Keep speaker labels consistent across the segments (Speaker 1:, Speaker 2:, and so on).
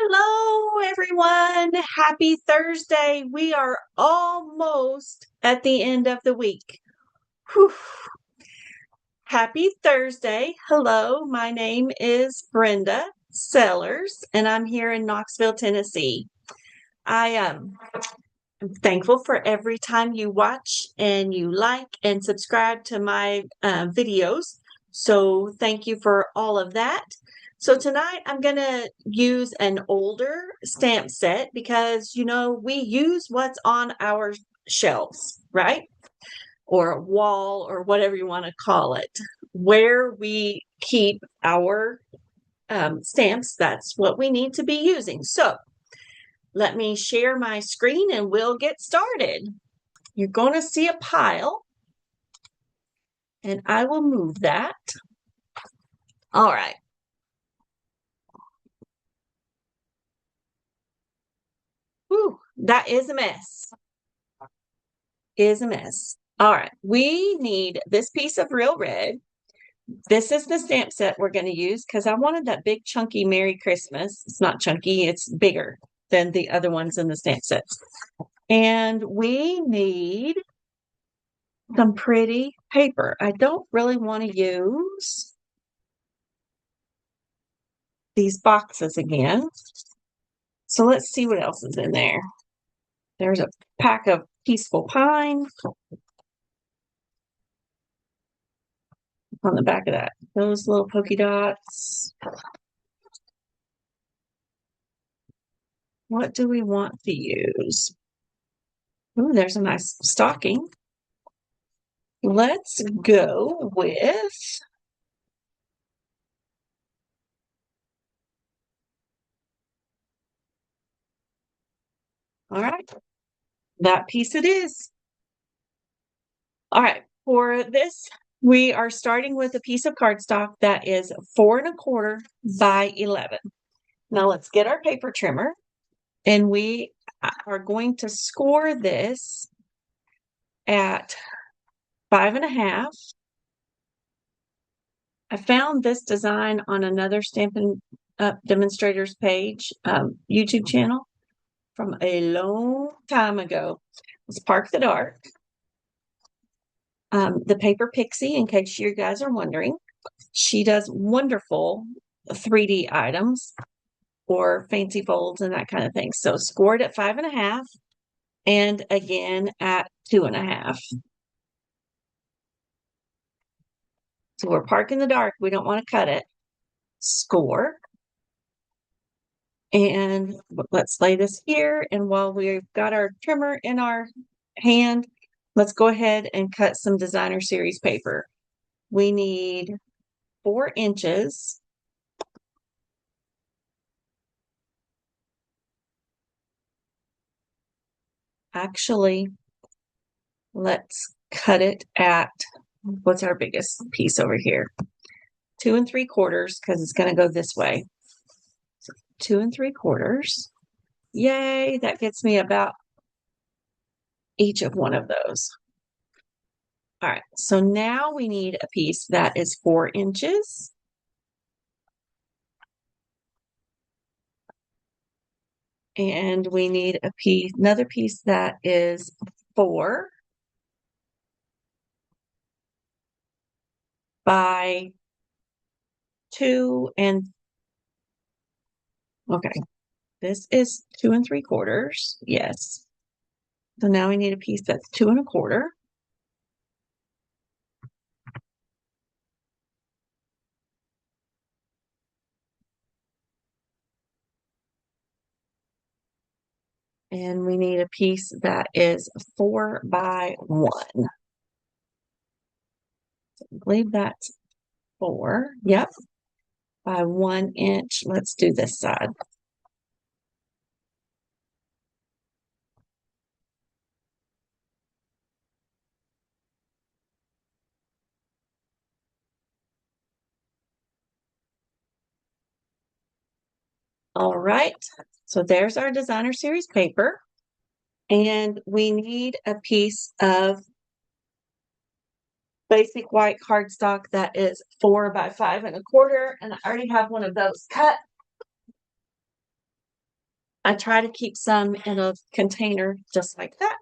Speaker 1: Hello, everyone. Happy Thursday. We are almost at the end of the week. Whew. Happy Thursday. Hello, my name is Brenda Sellers, and I'm here in Knoxville, Tennessee. I am thankful for every time you watch and you like and subscribe to my videos. So thank you for all of that. So tonight I'm going to use an older stamp set because, we use what's on our shelves, right? Or wall or whatever you want to call it, where we keep our stamps. That's what we need to be using. So let me share my screen and we'll get started. You're going to see a pile, and I will move that. All right. Whew, that is a mess. Is a mess. All right. We need this piece of real red. This is the stamp set we're going to use because I wanted that big chunky Merry Christmas. It's not chunky, it's bigger than the other ones in the stamp sets. And we need some pretty paper. I don't really want to use these boxes again. So let's see what else is in there. There's a pack of Peaceful Pine on the back of that. Those little polka dots. What do we want to use? Ooh, there's a nice stocking. Let's go with all right, that piece it is. All right, for this, we are starting with a piece of cardstock that is 4 1/4 by 11. Now let's get our paper trimmer, and we are going to score this at 5 1/2. I found this design on another Stampin' Up Demonstrators page, YouTube channel from a long time ago. Let's Park the Dark. The Paper Pixie, in case you guys are wondering, she does wonderful 3D items or fancy folds and that kind of thing. So scored at 5 1/2 and again at 2 1/2. So we're parking the dark. We don't want to cut it. Score. And let's lay this here. And while we've got our trimmer in our hand, let's go ahead and cut some designer series paper. We need 4 inches. Actually, let's cut it at, what's our biggest piece over here? 2 3/4, because it's going to go this way. So 2 3/4. Yay, that gets me about each of one of those. All right, so now we need a piece that is 4 inches. And we need a piece, another piece that is 4 by 2 and okay, this is 2 3/4. Yes. So now we need a piece that's 2 1/4. And we need a piece that is 4 by 1. So I believe that's 4. Yep. By 1 inch. Let's do this side. All right. So there's our designer series paper. And we need a piece of basic white cardstock that is 4 by 5 1/4, and I already have one of those cut. I try to keep some in a container just like that,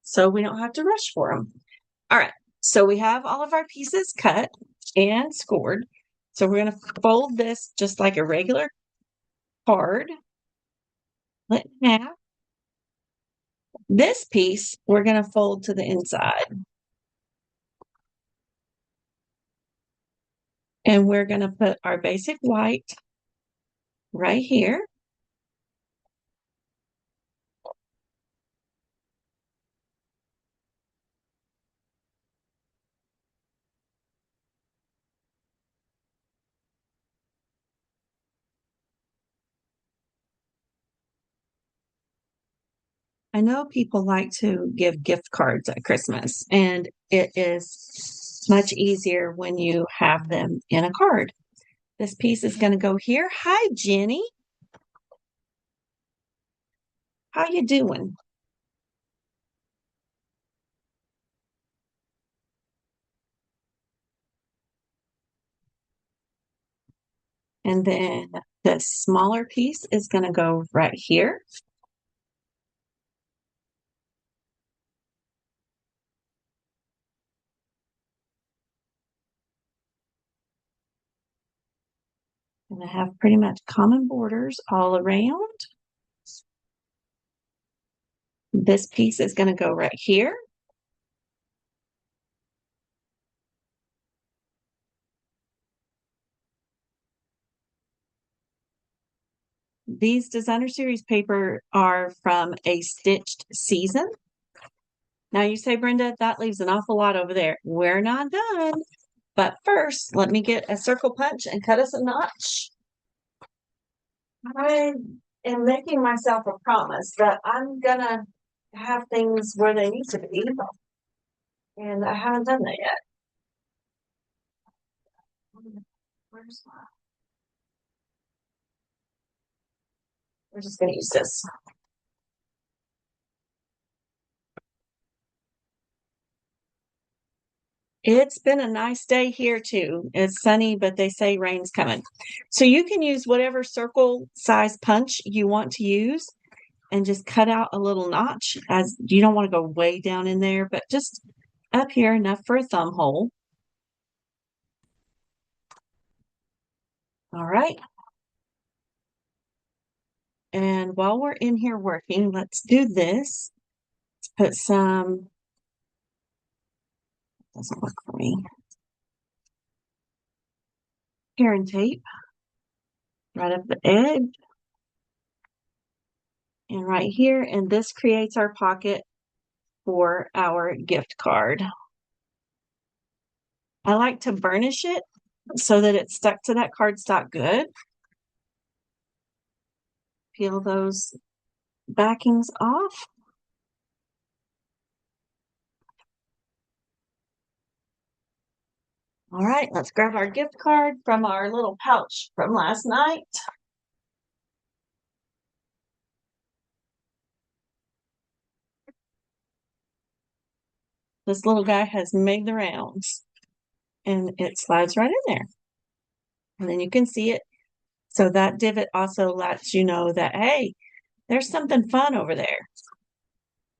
Speaker 1: so we don't have to rush for them. All right, so we have all of our pieces cut and scored. So we're going to fold this just like a regular card. Split in half. This piece we're going to fold to the inside. And we're going to put our basic white right here. I know people like to give gift cards at Christmas, and it is much easier when you have them in a card. This piece is going to go here. Hi, Jenny. How you doing? And then the smaller piece is going to go right here. And I have pretty much common borders all around. This piece is going to go right here. These designer series paper are from a stitched season. Now you say, Brenda, that leaves an awful lot over there. We're not done. But first, let me get a circle punch and cut us a notch. I am making myself a promise that I'm gonna have things where they need to be. And I haven't done that yet. Where's my... We're just gonna use this. It's been a nice day here too. It's sunny, but they say rain's coming. So you can use whatever circle size punch you want to use and just cut out a little notch, as you don't want to go way down in there, but just up here enough for a thumb hole. All right. And while we're in here working, let's do this. Let's put some, doesn't work for me, Heron tape right up the edge and right here. And this creates our pocket for our gift card. I like to burnish it so that it's stuck to that cardstock good. Peel those backings off. All right, let's grab our gift card from our little pouch from last night. This little guy has made the rounds and it slides right in there. And then you can see it. So that divot also lets you know that, hey, there's something fun over there.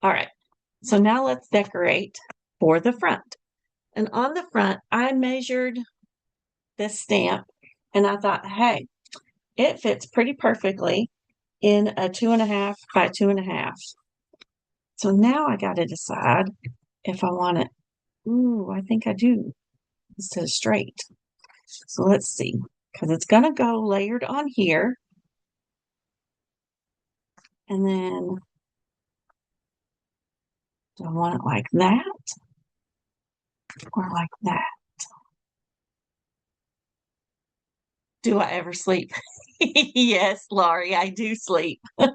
Speaker 1: All right, so now let's decorate for the front. And on the front, I measured this stamp and I thought, hey, it fits pretty perfectly in a 2.5 by 2.5. So now I got to decide if I want it. Ooh, I think I do, instead of straight. So let's see, because it's going to go layered on here. And then do I want it like that or like that? Do I ever sleep? Yes, Laurie, I do sleep. All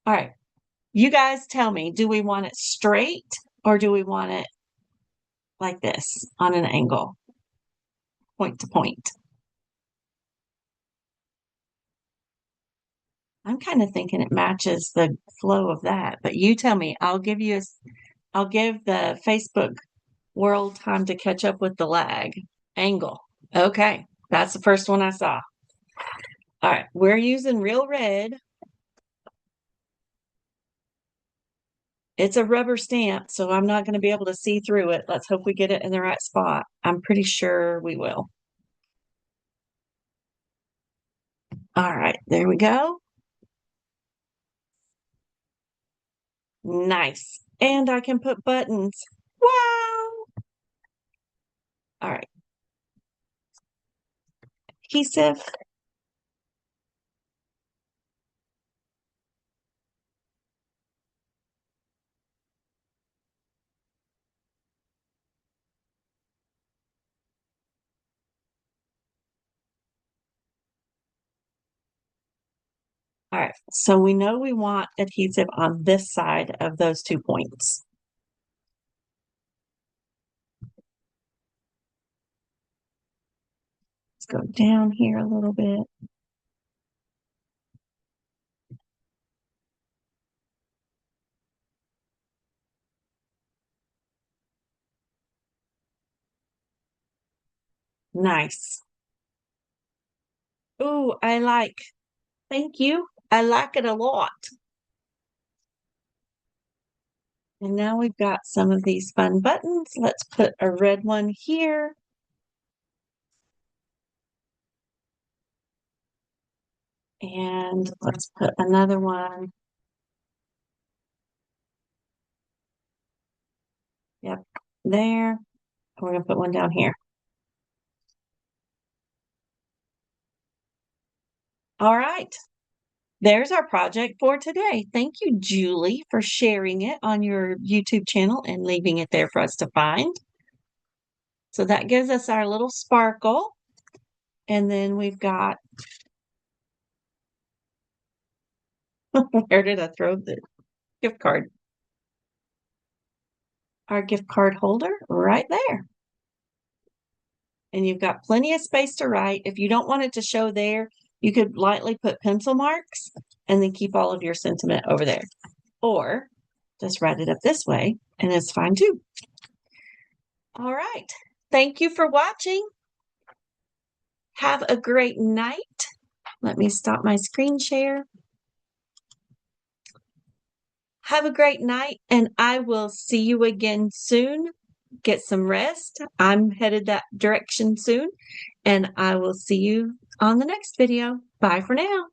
Speaker 1: right. You guys tell me, do we want it straight or do we want it like this on an angle, point to point? I'm kind of thinking it matches the flow of that, but you tell me. I'll give the Facebook world time to catch up with the lag. Angle. Okay, that's the first one I saw. All right, we're using Real Red. It's a rubber stamp, so I'm not going to be able to see through it. Let's hope we get it in the right spot. I'm pretty sure we will. All right, there we go. Nice. And I can put buttons. Wow. All right. Adhesive. All right, so we know we want adhesive on this side of those 2 points. Let's go down here a little bit. Nice. Ooh, I like. Thank you. I like it a lot. And now we've got some of these fun buttons. Let's put a red one here. And let's put another one. Yep, there. We're going to put one down here. All right. There's our project for today. Thank you, Julie, for sharing it on your YouTube channel and leaving it there for us to find. So that gives us our little sparkle. And then we've got, where did I throw the gift card? Our gift card holder right there. And you've got plenty of space to write. If you don't want it to show there, you could lightly put pencil marks and then keep all of your sentiment over there. Or just write it up this way and it's fine too. All right. Thank you for watching. Have a great night. Let me stop my screen share. Have a great night, and I will see you again soon. Get some rest. I'm headed that direction soon, and I will see you on the next video. Bye for now.